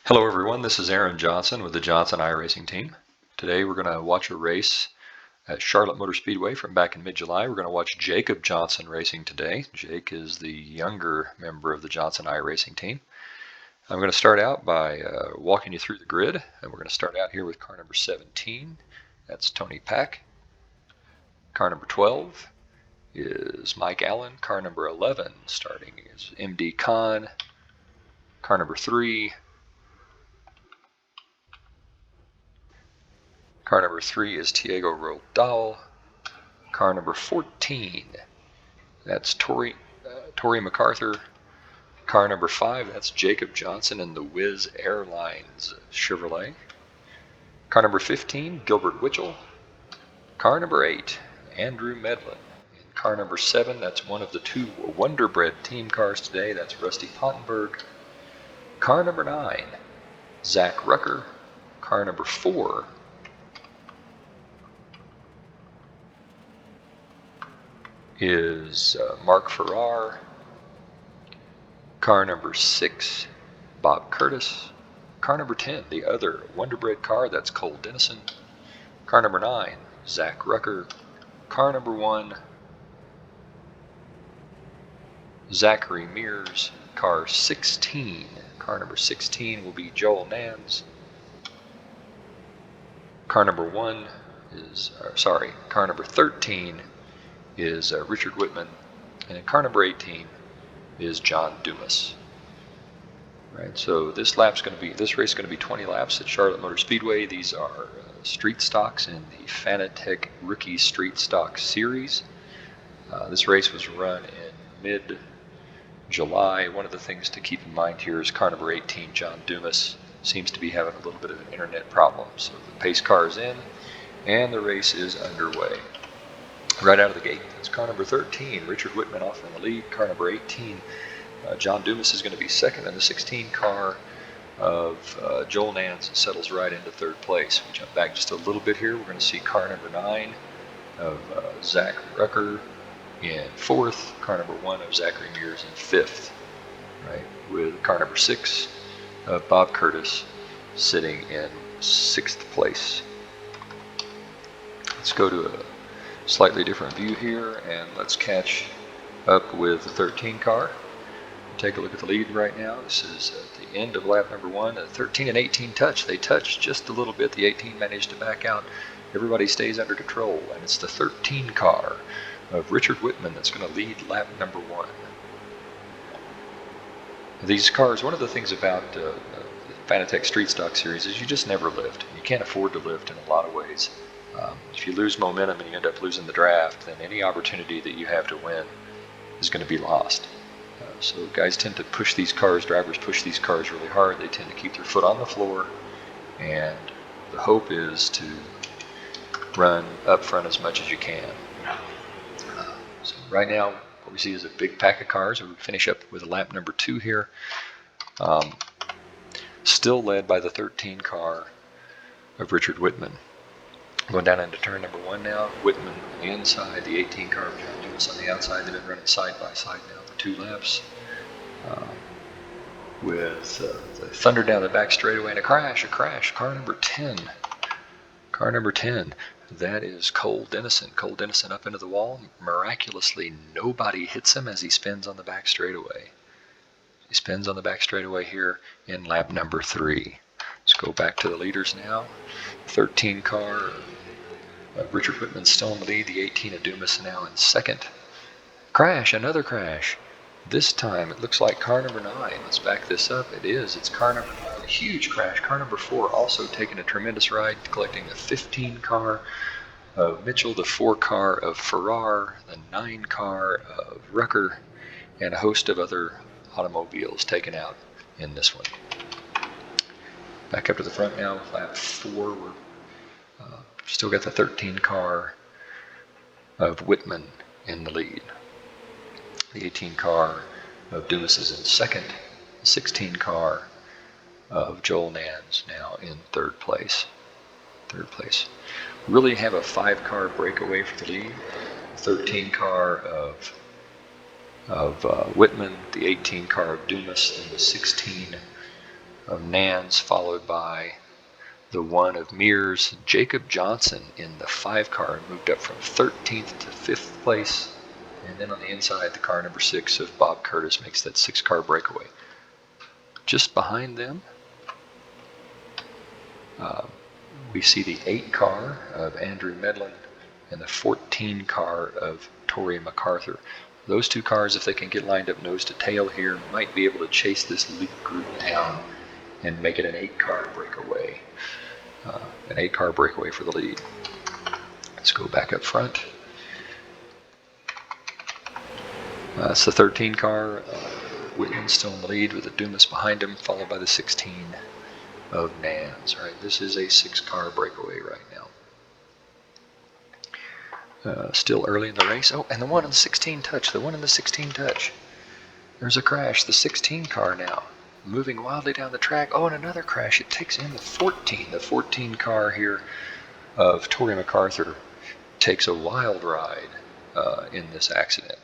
Hello everyone, this is Aaron Johnson with the Johnson iRacing team. Today we're going to watch a race at Charlotte Motor Speedway from back in mid-July. We're going to watch Jacob Johnson racing today. Jake is the younger member of the Johnson iRacing team. I'm going to start out by walking you through the grid, and we're going to start out here with car number 17. That's Tony Pack. Car number 12 is Mike Allen. Car number 11 starting is MD Khan. Car number 3. Car number 3 is Tiago Rodal. Car number 14, that's Tori MacArthur. Car number 5, that's Jacob Johnson in the Wiz Airlines Chevrolet. Car number 15, Gilbert Witchell. Car number 8, Andrew Medlin. And car number 7, that's one of the two Wonder Bread team cars today, that's Rusty Pottenberg. Car number 9, Zach Rucker. Car number 4, is Mark Farrar. Car number 6, Bob Curtis. Car number 10, the other Wonder Bread car, that's Cole Dennison. Car number 9, Zach Rucker. Car number 1, Zachary Mears. Car 16, car number 16 will be Joel Nans. Car number 1 is, car number 13 is Richard Whitman, and in car number 18 is John Dumas. Right, so this race is going to be 20 laps at Charlotte Motor Speedway. These are street stocks in the Fanatec Rookie Street Stock Series. This race was run in mid-July. One of the things to keep in mind here is car number 18, John Dumas, seems to be having a little bit of an internet problem. So the pace car is in, and the race is underway. Right out of the gate, that's car number 13, Richard Whitman off in the lead. Car number 18, John Dumas is going to be second, and the 16 car of Joel Nans settles right into third place. We jump back just a little bit here. We're going to see car number 9 of Zach Rucker in fourth, car number 1 of Zachary Mears in fifth, right, with car number 6 of Bob Curtis sitting in sixth place. Let's go to a slightly different view here, and let's catch up with the 13 car. Take a look at the lead right now. This is at the end of lap number 1. The 13 and 18 touch. They touched just a little bit. The 18 managed to back out. Everybody stays under control, and it's the 13 car of Richard Whitman that's going to lead lap number 1. These cars, one of the things about the Fanatec Street Stock Series is you just never lift. You can't afford to lift in a lot of ways. If you lose momentum and you end up losing the draft, then any opportunity that you have to win is going to be lost. So guys tend to push these cars, drivers push these cars really hard. They tend to keep their foot on the floor, and the hope is to run up front as much as you can. So right now, what we see is a big pack of cars. We finish up with lap number 2 here. Still led by the 13 car of Richard Whitman. Going down into turn number 1 now. Whitman on the inside, the 18 car of John Dumas on the outside. They've been running side by side now for 2 laps. With the thunder down the back straightaway and a crash. Car number 10. Car number 10. That is Cole Dennison. Cole Dennison up into the wall. Miraculously, nobody hits him as he spins on the back straightaway. He spins on the back straightaway here in lap number 3. Let's go back to the leaders now. 13 car of Richard Whitman still in the lead. The 18 of Dumas now in second. Crash, another crash. This time it looks like car number 9. Let's back this up. It is. It's car number 9. A huge crash. Car number 4 also taking a tremendous ride, collecting the 15 car of Mitchell, the 4 car of Farrar, the 9 car of Rucker, and a host of other automobiles taken out in this one. Back up to the front now with lap 4. We're still got the 13 car of Whitman in the lead. The 18 car of Dumas is in second. The 16 car of Joel Nans now in third place. We really have a 5 car breakaway for the lead. The 13 car of Whitman, the 18 car of Dumas, and the 16 of Nans, followed by the 1 of Mears. Jacob Johnson in the 5 car moved up from 13th to 5th place. And then on the inside, the car number 6 of Bob Curtis makes that 6-car breakaway. Just behind them, we see the 8 car of Andrew Medlin and the 14 car of Torrey MacArthur. Those 2 cars, if they can get lined up nose to tail here, might be able to chase this lead group down and make it an 8-car breakaway. An 8-car breakaway for the lead. Let's go back up front. It's the 13 car. Whitman still in the lead with the Dumas behind him, followed by the 16 of Nans. All right, this is a 6-car breakaway right now. Still early in the race. Oh, and the 1 in the 16 touch. The 1 in the 16 touch. There's a crash. The 16 car now moving wildly down the track. Oh, and another crash. It takes in the 14. The 14 car here of Torrey MacArthur takes a wild ride in this accident.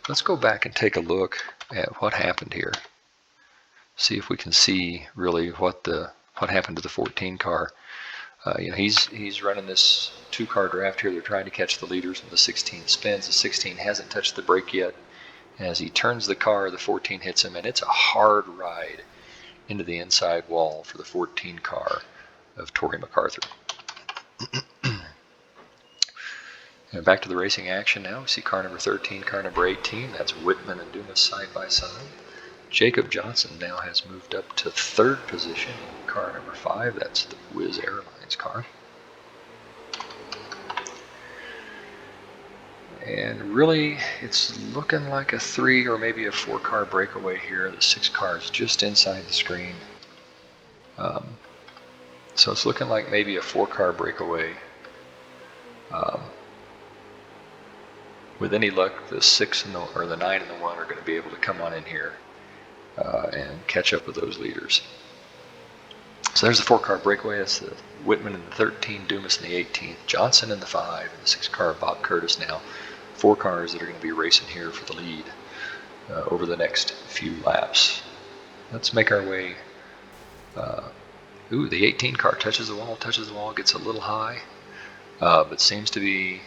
Let's go back and take a look at what happened here. See if we can see really what happened to the 14 car. He's running this 2-car draft here. They're trying to catch the leaders when the 16 spins. The 16 hasn't touched the brake yet. As he turns the car, the 14 hits him, and it's a hard ride into the inside wall for the 14 car of Torrey MacArthur. And back to the racing action now. We see car number 13, car number 18. That's Whitman and Dumas side by side. Jacob Johnson now has moved up to 3rd position in car number 5. That's the Whiz Airlines car. And really, it's looking like a 3 or maybe a 4-car breakaway here. The 6 cars just inside the screen. So it's looking like maybe a 4-car breakaway. With any luck, the 6 and the 9 and the 1 are going to be able to come on in here and catch up with those leaders. So there's the 4-car breakaway. That's the Whitman in the 13, Dumas in the 18, Johnson in the 5, and the 6-car Bob Curtis now. 4 cars that are going to be racing here for the lead over the next few laps. Let's make our way. The 18 car touches the wall, gets a little high, but seems to be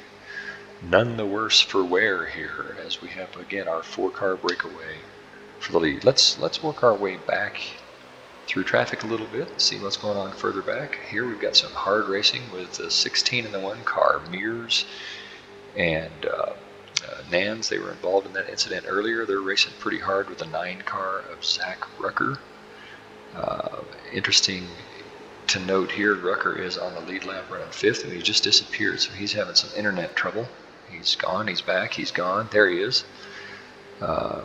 none the worse for wear here as we have again our 4-car breakaway for the lead. Let's work our way back through traffic a little bit, see what's going on further back. Here we've got some hard racing with the 16 and the 1 car, Mears and Nans. They were involved in that incident earlier. They're racing pretty hard with the 9 car of Zach Rucker. Interesting to note here, Rucker is on the lead lap running 5th, and he just disappeared, so he's having some internet trouble. He's gone, he's back, he's gone. There he is.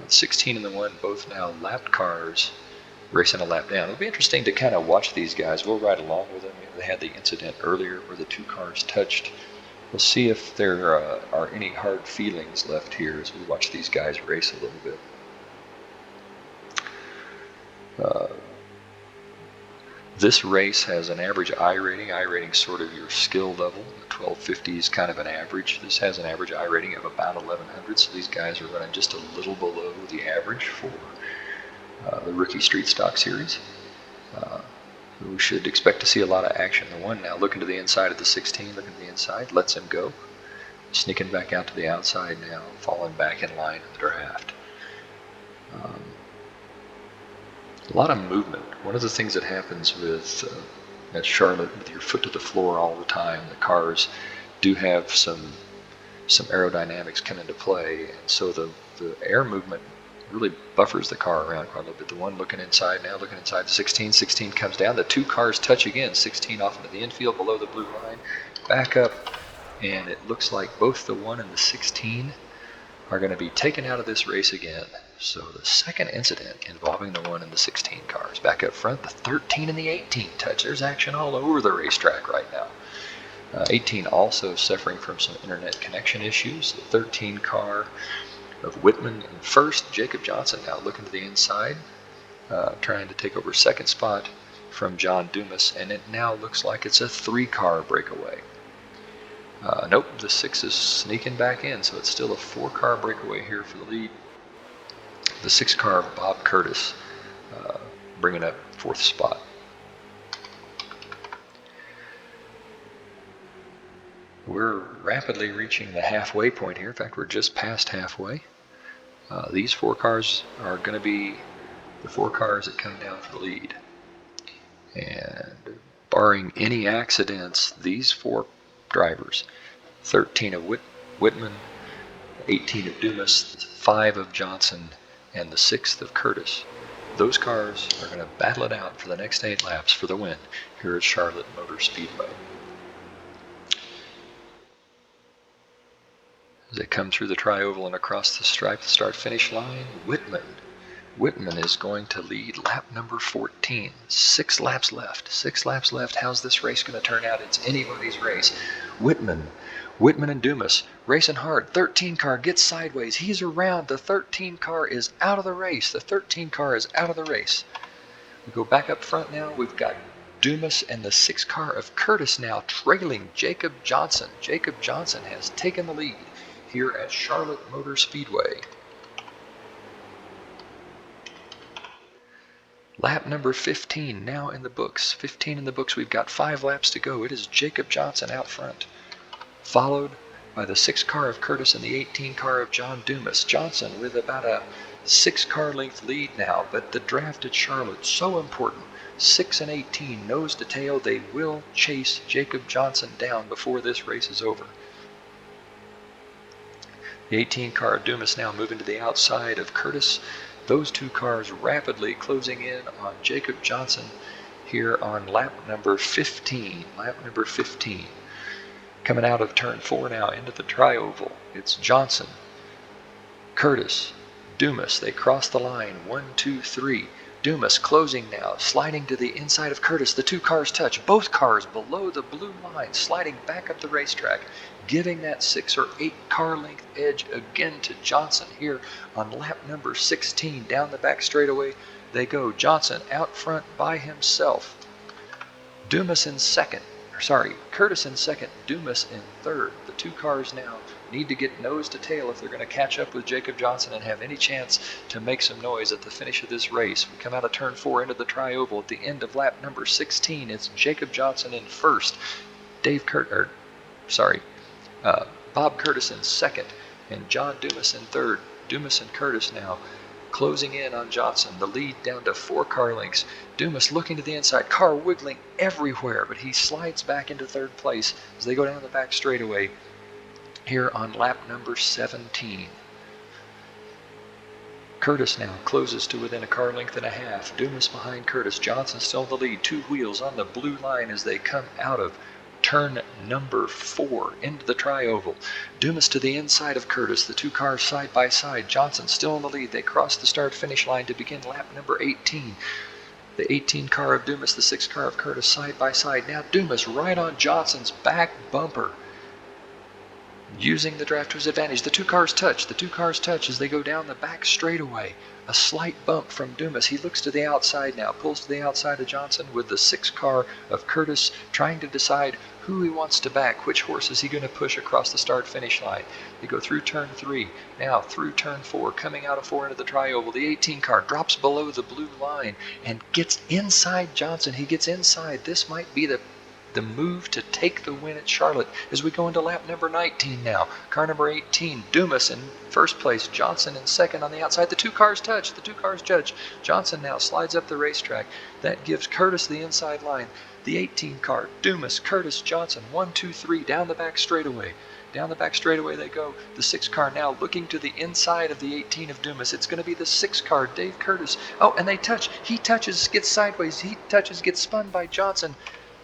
16 and the 1, both now lapped cars, racing a lap down. It'll be interesting to kind of watch these guys. We'll ride along with them. They had the incident earlier where the 2 cars touched. We'll see if there are any hard feelings left here as we watch these guys race a little bit. This race has an average iRating. iRating is sort of your skill level. The 1250 is kind of an average. This has an average iRating of about 1100, so these guys are running just a little below the average for the Rookie Street Stock Series. We should expect to see a lot of action. The 1 now looking to the inside of the 16, looking to the inside, lets him go. Sneaking back out to the outside now, falling back in line in the draft. A lot of movement. One of the things that happens with at Charlotte, with your foot to the floor all the time, the cars do have some aerodynamics come into play, and so the air movement really buffers the car around quite a little bit. The 1 looking inside now, looking inside the 16. 16 comes down. The 2 cars touch again. 16 off into the infield below the blue line. Back up, and it looks like both the 1 and the 16 are going to be taken out of this race again. So the second incident involving the 1 and the 16 cars. Back up front, the 13 and the 18 touch. There's action all over the racetrack right now. 18 also suffering from some internet connection issues. The 13 car of Whitman in first. Jacob Johnson now looking to the inside, trying to take over 2nd spot from John Dumas, and it now looks like it's a 3-car breakaway. Nope, the 6 is sneaking back in, so it's still a 4-car breakaway here for the lead. The 6 car Bob Curtis bringing up 4th spot. We're rapidly reaching the halfway point here. In fact, we're just past halfway. These 4 cars are going to be the 4 cars that come down for the lead. And barring any accidents, these 4 drivers, 13 of Whitman, 18 of Dumas, 5 of Johnson, and the 6th of Curtis, those cars are going to battle it out for the next 8 laps for the win here at Charlotte Motor Speedway. As they come through the tri-oval and across the stripe, the start-finish line, Whitman is going to lead lap number 14. 6 laps left. 6 laps left. How's this race going to turn out? It's anybody's race. Whitman and Dumas racing hard. 13 car gets sideways. He's around. The 13 car is out of the race. The 13 car is out of the race. We go back up front now. We've got Dumas and the 6 car of Curtis now trailing Jacob Johnson. Jacob Johnson has taken the lead here at Charlotte Motor Speedway. Lap number 15 now in the books. 15 in the books. We've got 5 laps to go. It is Jacob Johnson out front, followed by the 6 car of Curtis and the 18 car of John Dumas. Johnson with about a 6 car length lead now, but the draft at Charlotte so important. 6 and 18 nose to tail. They will chase Jacob Johnson down before this race is over. The 18 car of Dumas now moving to the outside of Curtis. Those 2 cars rapidly closing in on Jacob Johnson here on lap number 15. Lap number 15. Coming out of turn 4 now into the tri-oval. It's Johnson, Curtis, Dumas. They cross the line. 1, 2, 3. Dumas closing now, sliding to the inside of Curtis. The 2 cars touch. Both cars below the blue line, sliding back up the racetrack, giving that 6 or 8 car length edge again to Johnson here on lap number 16. Down the back straightaway they go. Johnson out front by himself. Curtis in second, Dumas in third. The 2 cars now need to get nose to tail if they're going to catch up with Jacob Johnson and have any chance to make some noise at the finish of this race. We come out of turn 4 into the tri-oval at the end of lap number 16. It's Jacob Johnson in first, Bob Curtis in second, and John Dumas in third. Dumas and Curtis now closing in on Johnson. The lead down to 4 car lengths. Dumas looking to the inside, car wiggling everywhere, but he slides back into third place as they go down the back straightaway here on lap number 17. Curtis now closes to within a car length and a half. Dumas behind Curtis. Johnson still in the lead. 2 wheels on the blue line as they come out of turn number 4 into the tri-oval. Dumas to the inside of Curtis. The 2 cars side by side. Johnson still in the lead. They cross the start-finish line to begin lap number 18. The 18 car of Dumas, the 6 car of Curtis side by side. Now Dumas right on Johnson's back bumper, using the draft to his advantage. The 2 cars touch. The 2 cars touch as they go down the back straightaway. A slight bump from Dumas. He looks to the outside now, pulls to the outside of Johnson with the 6 car of Curtis, trying to decide who he wants to back, which horse is he going to push across the start-finish line. They go through turn 3, now through turn 4, coming out of 4 into the tri-oval. The 18 car drops below the blue line and gets inside Johnson. He gets inside. This might be the move to take the win at Charlotte as we go into lap number 19 now. Car number 18, Dumas in first place, Johnson in second on the outside. The 2 cars touch. The 2 cars judge. Johnson now slides up the racetrack. That gives Curtis the inside line. The 18 car, Dumas, Curtis, Johnson, 1, 2, 3, down the back straightaway. Down the back straightaway they go. The 6 car now looking to the inside of the 18 of Dumas. It's going to be the 6 car, Dave Curtis. Oh, and they touch. He touches, gets sideways. He touches, gets spun by Johnson.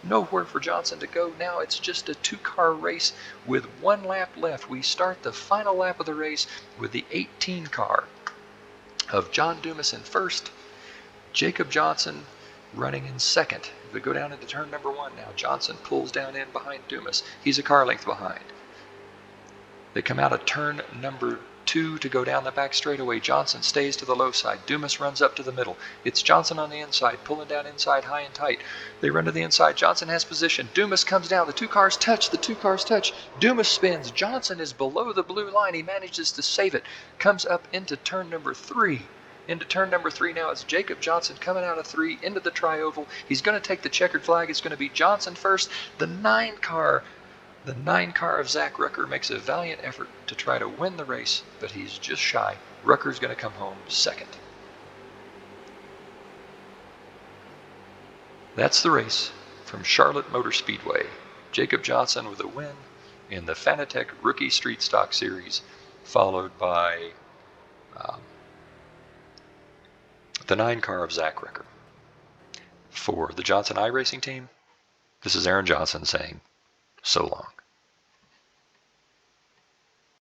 Nowhere for Johnson to go. Now it's just a 2-car race with 1 lap left. We start the final lap of the race with the 18 car of John Dumas in first, Jacob Johnson running in second. If we go down into turn number 1 now, Johnson pulls down in behind Dumas. He's a car length behind. They come out of turn number 2 to go down the back straightaway. Johnson stays to the low side. Dumas runs up to the middle. It's Johnson on the inside, pulling down inside high and tight. They run to the inside. Johnson has position. Dumas comes down. The 2 cars touch. The 2 cars touch. Dumas spins. Johnson is below the blue line. He manages to save it. Comes up into turn number 3. into turn number 3 now. It's Jacob Johnson coming out of 3 into the tri-oval. He's going to take the checkered flag. It's going to be Johnson first. The 9 car of Zach Rucker makes a valiant effort to try to win the race, but he's just shy. Rucker's going to come home second. That's the race from Charlotte Motor Speedway. Jacob Johnson with a win in the Fanatec Rookie Street Stock Series, followed by the 9 car of Zach Rucker. For the Johnson iRacing team, this is Aaron Johnson saying so long.